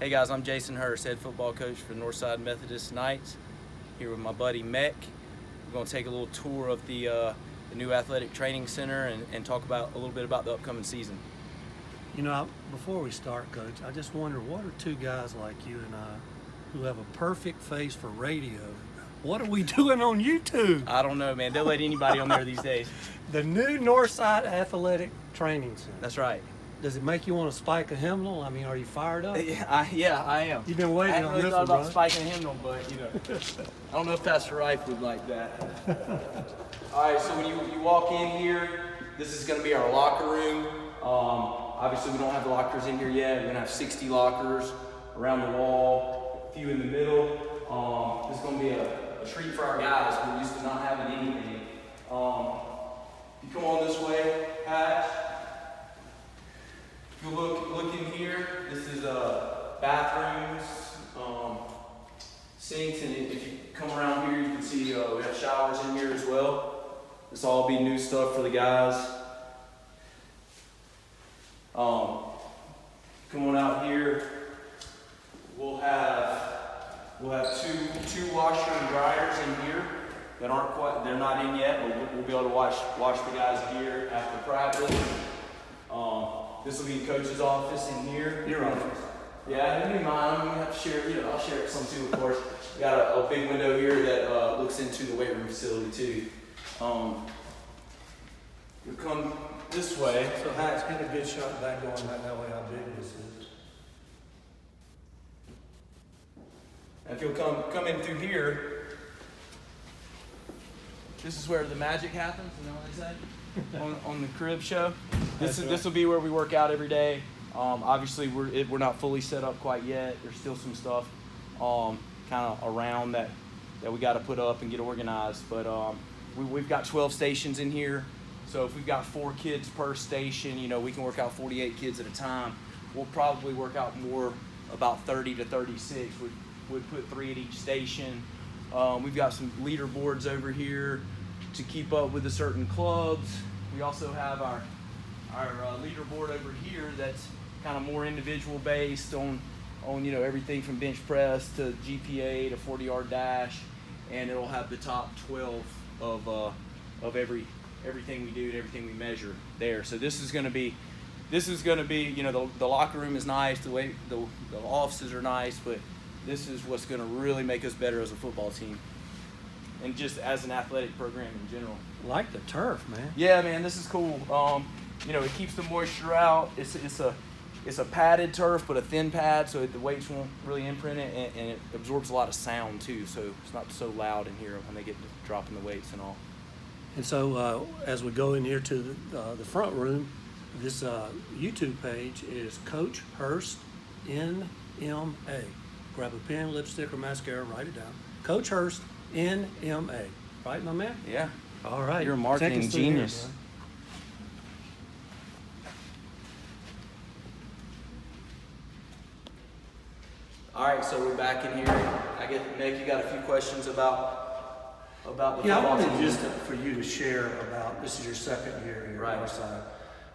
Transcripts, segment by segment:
Hey guys, I'm Jason Hurst, head football coach for Northside Methodist Knights, here with my buddy Meck. We're going to take a little tour of the new athletic training center and talk about a little bit about the upcoming season. You know, before we start, Coach, I just wonder, what are two guys like you and I who have a perfect face for radio? What are we doing on YouTube? I don't know, man. They'll let anybody on there these days. The new Northside Athletic Training Center. That's right. Does it make you want to spike a hymnal? I mean, are you fired up? Yeah, I am. You've been waiting I haven't on really this thought one, about bro. spiking a hymnal, but I don't know if Pastor Rife would like that. All right, so when you walk in here, this is going to be our locker room. Obviously, we don't have lockers in here yet. We're going to have 60 lockers around the wall, a few in the middle. This is going to be a treat for our guys. We're used to not having anything. If you come on this way, Patch, if you look in here, this is bathrooms, sinks, and if you come around here, you can see we have showers in here as well. This will all be new stuff for the guys. Come on out here. We'll have two washer and dryers in here that they're not in yet, but we'll be able to wash the guys' gear after practice. This will be Coach's office in here. Your office. Yeah, it'll be mine. I'm gonna have to share. I'll share some too, of course. We got a big window here that looks into the weight room facility too. You'll come this way. So, Hats, get a good shot back going back that way, how big this is. And if you'll come in through here, this is where the magic happens. You know what they say? on the crib show. This will be where we work out every day. Obviously, we're not fully set up quite yet. There's still some stuff kind of around that we got to put up and get organized. But we've got 12 stations in here. So if we've got 4 kids per station, we can work out 48 kids at a time. We'll probably work out more, about 30 to 36. We'd put 3 at each station. We've got some leaderboards over here to keep up with the certain clubs. We also have our leaderboard over here that's kind of more individual based on everything from bench press to GPA to 40-yard dash, and it'll have the top 12 of everything we do and everything we measure there. So this is going to be the locker room is nice, the way the offices are nice, but this is what's going to really make us better as a football team and just as an athletic program in general. Like the turf, man. Yeah, man, this is cool. It keeps the moisture out. It's a padded turf, but a thin pad, so the weights won't really imprint it, and it absorbs a lot of sound too, so it's not so loud in here when they get to dropping the weights and all. And so as we go in here to the front room, this YouTube page is Coach Hurst NMA. Grab a pen, lipstick, or mascara, write it down. Coach Hurst NMA. Right, my man? Yeah. All right. You're a marketing genius. All right, so we're back in here. I guess, Nick, you got a few questions about the football team. I wanted just for you to share about, this is your second year here Right. at Northside.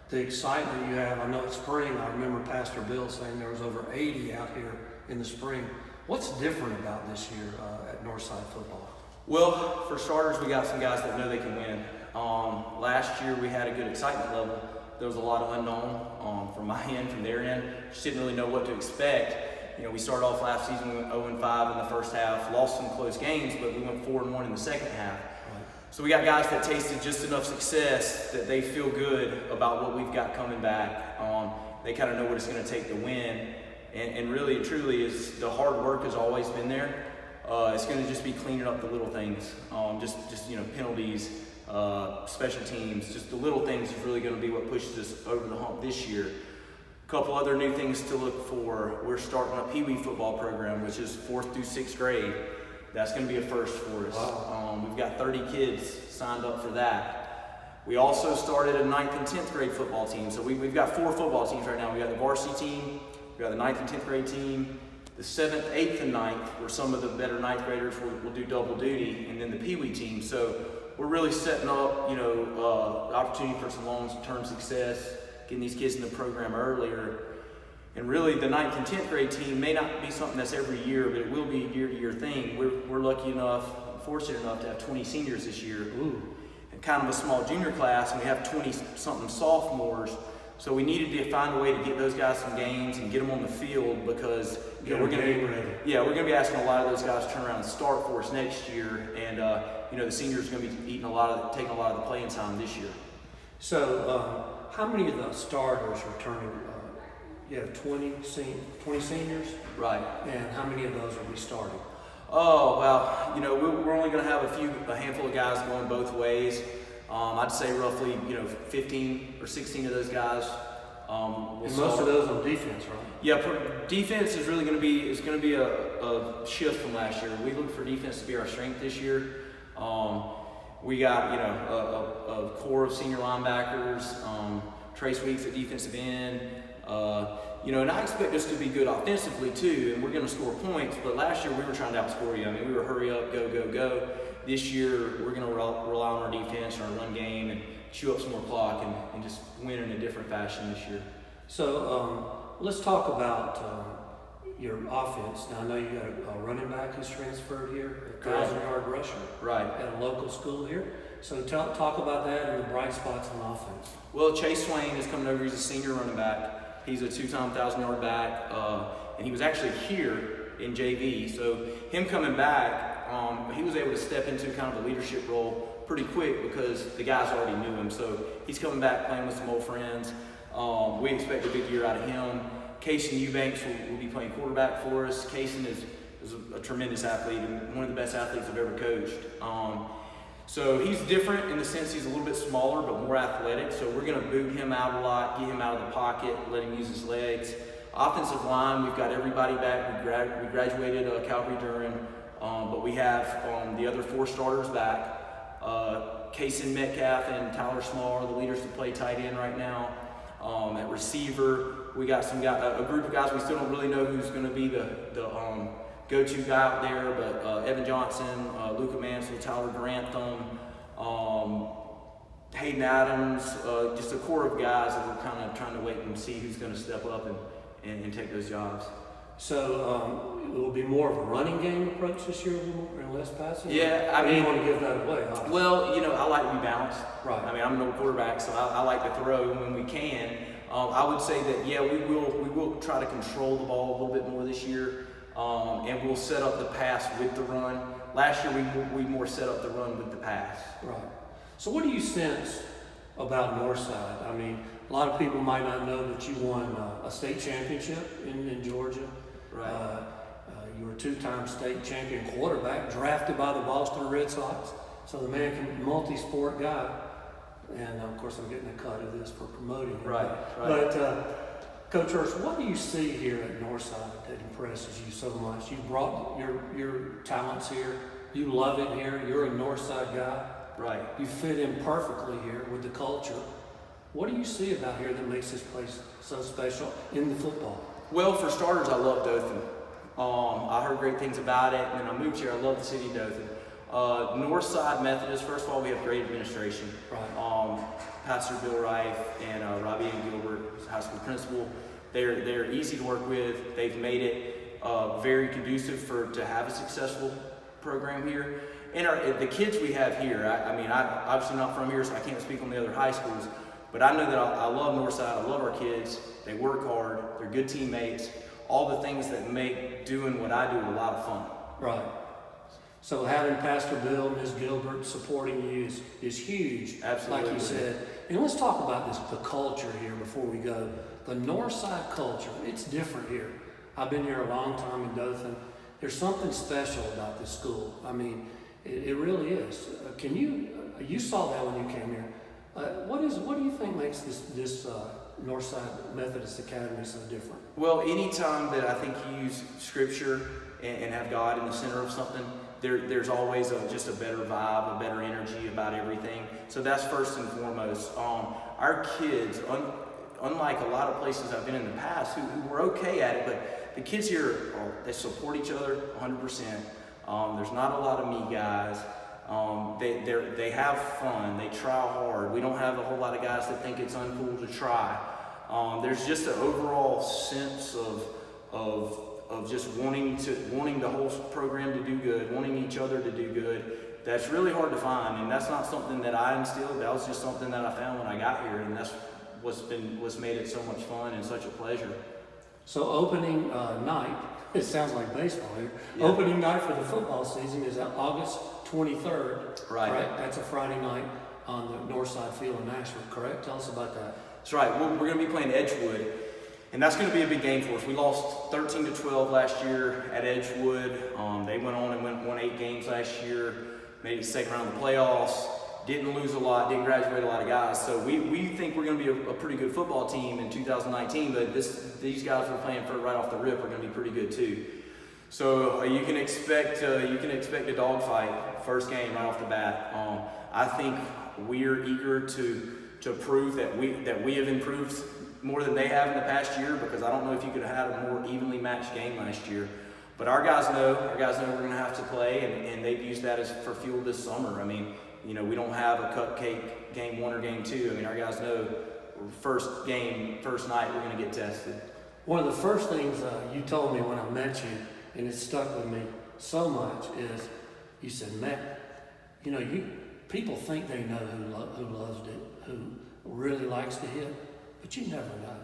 The excitement you have. I know it's spring. I remember Pastor Bill saying there was over 80 out here in the spring. What's different about this year at Northside football? Well, for starters, we got some guys that know they can win. Last year, we had a good excitement level. There was a lot of unknown from my end, from their end. Just didn't really know what to expect. We started off last season, we went 0-5 in the first half, lost some close games, but we went 4-1 in the second half. So we got guys that tasted just enough success that they feel good about what we've got coming back. They kind of know what it's going to take to win. And really and truly, is the hard work has always been there. It's going to just be cleaning up the little things, just penalties, special teams, just the little things is really going to be what pushes us over the hump this year. A couple other new things to look for. We're starting a Pee Wee football program, which is 4th through 6th grade. That's going to be a first for us. Wow. We've got 30 kids signed up for that. We also started a 9th and 10th grade football team. So we've got 4 football teams right now. We got the varsity team, we got the 9th and 10th grade team, the 7th, 8th, and 9th, where some of the better 9th graders will do double duty, and then the Pee Wee team. So we're really setting up, opportunity for some long-term success, getting these kids in the program earlier. And really, the 9th and 10th grade team may not be something that's every year, but it will be a year-to-year thing. We're lucky enough, fortunate enough to have 20 seniors this year. Ooh. And kind of a small junior class, and we have 20-something sophomores. So we needed to find a way to get those guys some games and get them on the field because we're going to be asking a lot of those guys to turn around and start for us next year. And the seniors are going to be taking a lot of the playing time this year. So how many of the starters are turning? You have 20 seniors? Right. And how many of those will be starting? Oh, well, we're only going to have a handful of guys going both ways. I'd say roughly, 15 or 16 of those guys. And most of those on defense, right? Yeah, defense is really going to be a shift from last year. We look for defense to be our strength this year. We got, a core of senior linebackers, Trace Weeks at defensive end. And I expect us to be good offensively too, and we're going to score points. But last year we were trying to outscore you. I mean, we were hurry up, go, go, go. This year we're going to rely on our defense and our run game and chew up some more clock and just win in a different fashion this year. So let's talk about your offense. Now I know you got a running back who's transferred here, a 1,000-yard rusher, right, at a local school here. So talk about that and the bright spots on offense. Well, Chase Swain is coming over. He's a senior running back. He's a 2-time 1,000-yard back, and he was actually here in JV. So him coming back, he was able to step into kind of a leadership role pretty quick because the guys already knew him. So he's coming back playing with some old friends. We expect a big year out of him. Kaysen Eubanks will be playing quarterback for us. Kaysen is a tremendous athlete and one of the best athletes I've ever coached. So he's different in the sense he's a little bit smaller but more athletic. So we're going to boot him out a lot, get him out of the pocket, let him use his legs. Offensive line, we've got everybody back. We graduated Calgary Duran, but we have the other 4 starters back. Kaysen Metcalf and Tyler Small are the leaders to play tight end right now. At receiver, we got a group of guys we still don't really know who's going to be the go-to guy out there, but Evan Johnson, Luca Mansell, Tyler Grantham, Hayden Adams, just a core of guys that we're kind of trying to wait and see who's going to step up and take those jobs. So it will be more of a running game approach this year and less passing? Yeah, I mean, you want to give that away, obviously. Well, I like to be balanced. Right. I mean, I'm no quarterback, so I like to throw when we can. I would say that, yeah, we will try to control the ball a little bit more this year. And we'll set up the pass with the run. Last year, we more set up the run with the pass. Right. So what do you sense about Northside? I mean, a lot of people might not know that you won a state championship in Georgia. Right. You were a 2-time state champion quarterback, drafted by the Boston Red Sox. So the man can multi-sport guy. And of course, I'm getting a cut of this for promoting him. Right. But Coach Hurst, what do you see here at Northside that impresses you so much? You brought your talents here. You love it here. You're a Northside guy. Right. You fit in perfectly here with the culture. What do you see about here that makes this place so special in the football? Well, for starters, I love Dothan. I heard great things about it, and then I moved here. I love the city of Dothan. Northside Methodist, first of all, we have great administration. Right. Pastor Bill Reif and Robbie and Gilbert, high school principal. They're easy to work with. They've made it very conducive to have a successful program here. And the kids we have here, I'm obviously not from here, so I can't speak on the other high schools, but I know that I love Northside. I love our kids. They work hard. They're good teammates. All the things that make doing what I do a lot of fun. Right. So having Pastor Bill and Ms. Gilbert supporting you is huge. Absolutely. Like you said. And let's talk about the culture here before we go. The Northside culture, it's different here. I've been here a long time in Dothan. There's something special about this school. I mean, it really is. You saw that when you came here. What do you think makes this Northside Methodist Academy so different? Well, anytime that I think you use scripture and have God in the center of something, there's always just a better vibe, a better energy about everything. So that's first and foremost. Our kids, unlike a lot of places I've been in the past who were okay at it, but the kids here, they support each other 100%. There's not a lot of me guys. They have fun. They try hard. We don't have a whole lot of guys that think it's uncool to try. There's just an overall sense of just wanting the whole program to do good, wanting each other to do good. That's really hard to find, and that's not something that I instilled. That was just something that I found when I got here, and that's what's made it so much fun and such a pleasure. So opening night, it sounds like baseball here. Yeah. Opening night for the football season is August 23rd. Right. That's a Friday night on the Northside field in Nashville, correct? Tell us about that. That's right. We're going to be playing Edgewood, and that's going to be a big game for us. We lost 13-12 last year at Edgewood. They went on and won 8 games last year, made it second round of the playoffs. Didn't lose a lot, didn't graduate a lot of guys. So we think we're going to be a pretty good football team in 2019, but these guys we're playing for right off the rip are going to be pretty good too. So you can expect a dogfight first game right off the bat. I think we're eager to prove that we have improved more than they have in the past year, because I don't know if you could have had a more evenly matched game last year. But our guys know we're going to have to play, and they've used that as for fuel this summer. I mean, we don't have a cupcake game 1 or game 2. I mean, our guys know first night, we're going to get tested. One of the first things you told me when I met you, and it stuck with me so much, is you said, Matt, people think they know who loves it, who really likes to hit, but you never know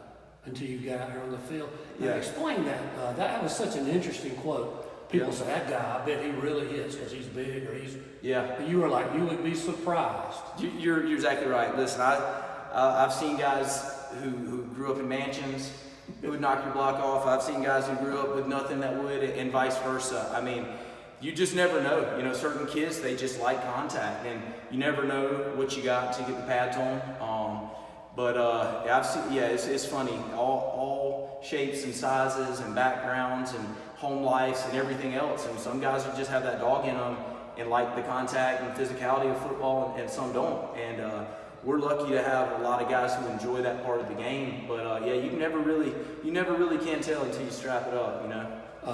until you get out here on the field. Now, Yeah. Explain that. That was such an interesting quote. People say, that guy, I bet he really hits because he's big or he's... Yeah. You were like, you would be surprised. You're exactly right. Listen, I've seen guys who grew up in mansions who would knock your block off. I've seen guys who grew up with nothing that would, and vice versa. I mean, you just never know. Certain kids, they just like contact, and you never know what you got to get the pads on. But I've seen, it's funny. All shapes and sizes and backgrounds and home lives and everything else. And some guys just have that dog in them and like the contact and physicality of football, and some don't. And we're lucky to have a lot of guys who enjoy that part of the game. But you never really can tell until you strap it up.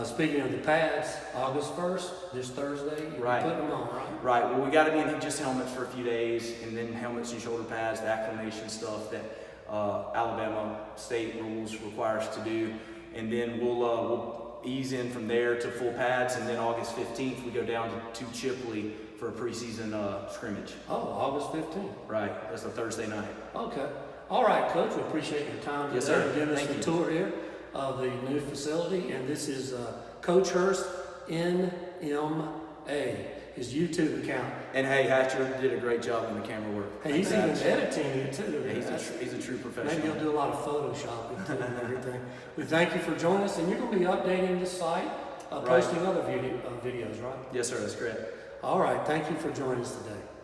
Speaking of the pads, August 1st, this Thursday, you're Right. putting them on, right? Right. Well, we got to be in just helmets for a few days, and then helmets and shoulder pads, the acclimation stuff that Alabama state rules require us to do, and then we'll ease in from there to full pads, and then August 15th we go down to Chipley for a preseason scrimmage. Oh, August 15th. Right. That's a Thursday night. Okay. All right, Coach. We appreciate your time Yes, today sir. and giving us Thank the you. tour here of the new facility. And this is Coach Hurst, NMA, his YouTube account. And hey, Hatcher did a great job on the camera work. Hey, he's even editing it too. Yeah, he's a true professional. Maybe he'll do a lot of photoshopping too and everything. We thank you for joining us, and you're going to be updating the site, posting other videos, right? Yes, sir. That's correct. All right. Thank you for joining us today.